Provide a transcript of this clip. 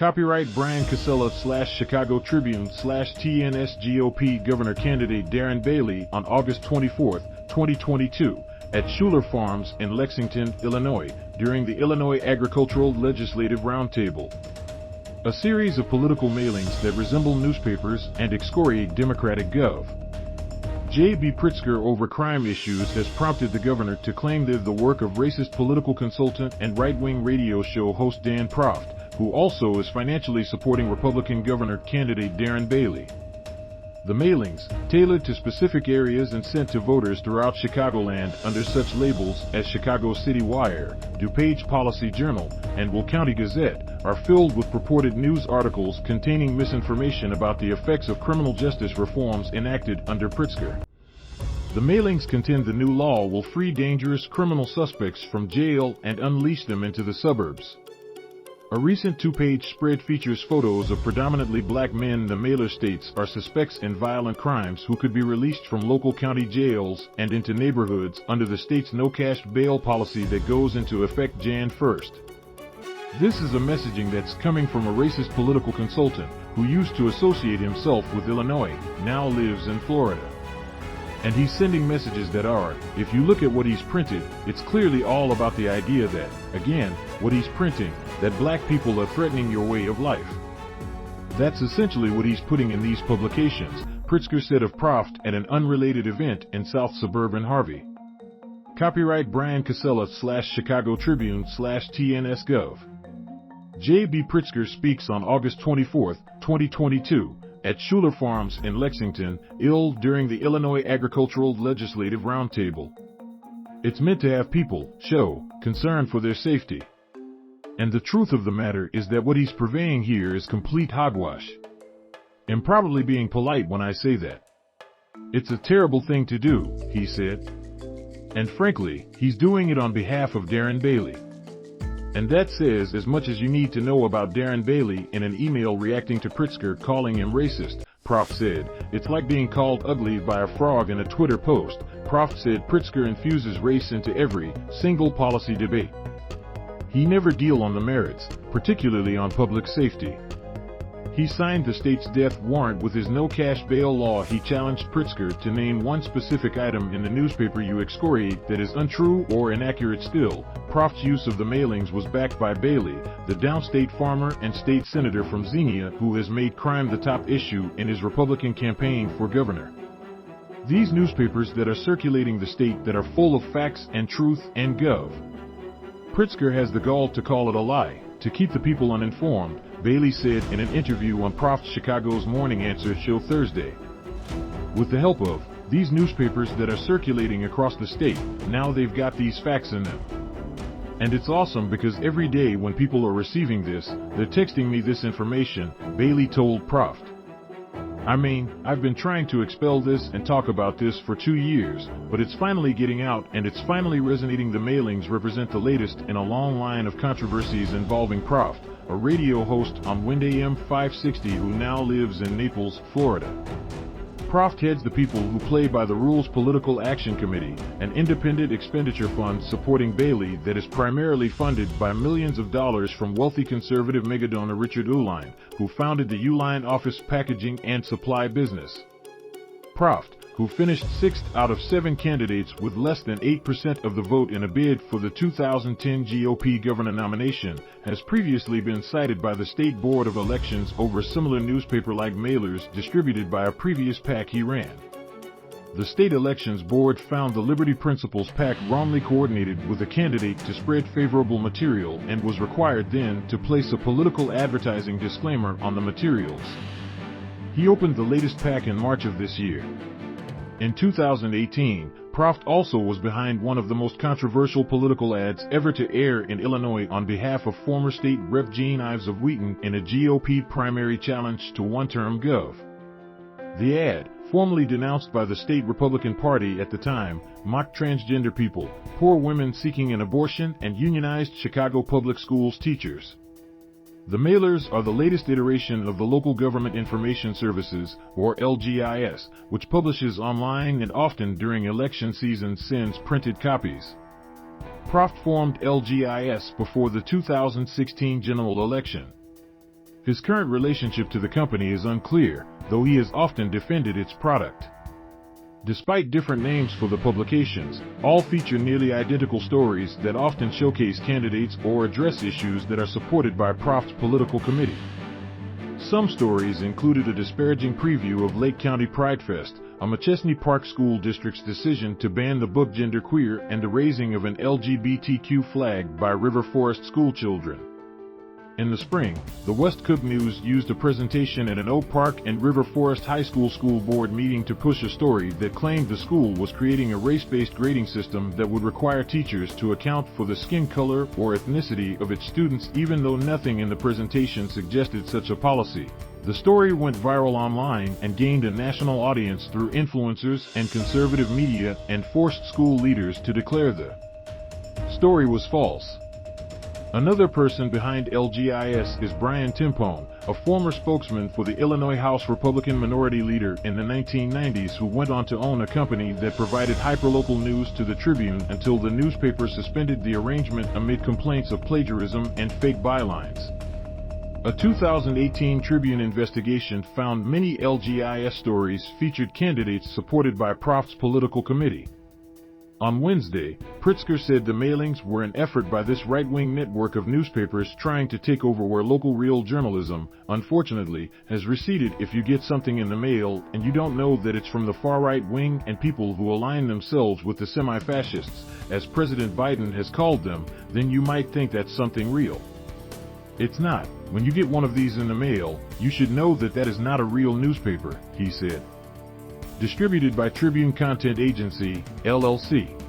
Copyright Brian Casella / Chicago Tribune / TNS GOP Governor Candidate Darren Bailey on August 24, 2022, at Schuler Farms in Lexington, Illinois, during the Illinois Agricultural Legislative Roundtable. A series of political mailings that resemble newspapers and excoriate Democratic Gov. J.B. Pritzker over crime issues has prompted the governor to claim they're the work of racist political consultant and right-wing radio show host Dan Proft, who also is financially supporting Republican governor candidate Darren Bailey. The mailings, tailored to specific areas and sent to voters throughout Chicagoland under such labels as Chicago City Wire, DuPage Policy Journal, and Will County Gazette, are filled with purported news articles containing misinformation about the effects of criminal justice reforms enacted under Pritzker. The mailings contend the new law will free dangerous criminal suspects from jail and unleash them into the suburbs. A recent two-page spread features photos of predominantly black men. The mailer states are suspects in violent crimes who could be released from local county jails and into neighborhoods under the state's no-cash bail policy that goes into effect Jan 1st. This is a messaging that's coming from a racist political consultant who used to associate himself with Illinois, now lives in Florida. And he's sending messages that are, if you look at what he's printed, it's clearly all about the idea that, again, what he's printing, that black people are threatening your way of life. That's essentially what he's putting in these publications, Pritzker said of Proft at an unrelated event in South Suburban Harvey. Copyright Brian Casella / Chicago Tribune / TNS Gov. J.B. Pritzker speaks on August 24, 2022, at Schuler Farms in Lexington, IL during the Illinois Agricultural Legislative Roundtable. It's meant to have people show concern for their safety. And the truth of the matter is that what he's purveying here is complete hogwash. I'm probably being polite when I say that. It's a terrible thing to do, he said. And frankly, he's doing it on behalf of Darren Bailey. And that says as much as you need to know about Darren Bailey in an email reacting to Pritzker calling him racist. Proft said, it's like being called ugly by a frog in a Twitter post. Proft said Pritzker infuses race into every single policy debate. He never deal on the merits, particularly on public safety. He signed the state's death warrant with his no-cash bail law. He challenged Pritzker to name one specific item in the newspaper you excoriate that is untrue or inaccurate. Still, Proft's use of the mailings was backed by Bailey, the downstate farmer and state senator from Xenia who has made crime the top issue in his Republican campaign for governor. These newspapers that are circulating the state that are full of facts and truth and gov. Pritzker has the gall to call it a lie, to keep the people uninformed, Bailey said in an interview on Proft Chicago's Morning Answer show Thursday. With the help of these newspapers that are circulating across the state, now they've got these facts in them. And it's awesome because every day when people are receiving this, they're texting me this information, Bailey told Proft. I mean, I've been trying to expel this and talk about this for 2 years, but it's finally getting out and it's finally resonating. The mailings represent the latest in a long line of controversies involving Proft, a radio host on Wind AM 560 who now lives in Naples, Florida. Proft heads the People Who Play by the Rules Political Action Committee, an independent expenditure fund supporting Bailey that is primarily funded by millions of dollars from wealthy conservative megadonor Richard Uihlein, who founded the Uihlein office packaging and supply business. Proft, who finished 6th out of 7 candidates with less than 8% of the vote in a bid for the 2010 GOP governor nomination, has previously been cited by the State Board of Elections over similar newspaper-like mailers distributed by a previous PAC he ran. The State Elections Board found the Liberty Principles PAC wrongly coordinated with a candidate to spread favorable material and was required then to place a political advertising disclaimer on the materials. He opened the latest PAC in March of this year. In 2018, Proft also was behind one of the most controversial political ads ever to air in Illinois on behalf of former State Rep. Jean Ives of Wheaton in a GOP primary challenge to one-term Gov. The ad, formally denounced by the state Republican Party at the time, mocked transgender people, poor women seeking an abortion, and unionized Chicago public schools teachers. The mailers are the latest iteration of the Local Government Information Services, or LGIS, which publishes online and often during election season sends printed copies. Proft formed LGIS before the 2016 general election. His current relationship to the company is unclear, though he has often defended its product. Despite different names for the publications, all feature nearly identical stories that often showcase candidates or address issues that are supported by Prof's political committee. Some stories included a disparaging preview of Lake County Pride Fest, a McChesney Park School District's decision to ban the book Genderqueer, and the raising of an LGBTQ flag by River Forest schoolchildren. In the spring, the West Cook News used a presentation at an Oak Park and River Forest High School school board meeting to push a story that claimed the school was creating a race-based grading system that would require teachers to account for the skin color or ethnicity of its students, even though nothing in the presentation suggested such a policy. The story went viral online and gained a national audience through influencers and conservative media, and forced school leaders to declare the story was false. Another person behind LGIS is Brian Timpone, a former spokesman for the Illinois House Republican minority leader in the 1990s who went on to own a company that provided hyperlocal news to the Tribune until the newspaper suspended the arrangement amid complaints of plagiarism and fake bylines. A 2018 Tribune investigation found many LGIS stories featured candidates supported by Prof's political committee. On Wednesday, Pritzker said the mailings were an effort by this right-wing network of newspapers trying to take over where local real journalism, unfortunately, has receded. If you get something in the mail and you don't know that it's from the far-right wing and people who align themselves with the semi-fascists, as President Biden has called them, then you might think that's something real. It's not. When you get one of these in the mail, you should know that that is not a real newspaper, he said. Distributed by Tribune Content Agency, LLC.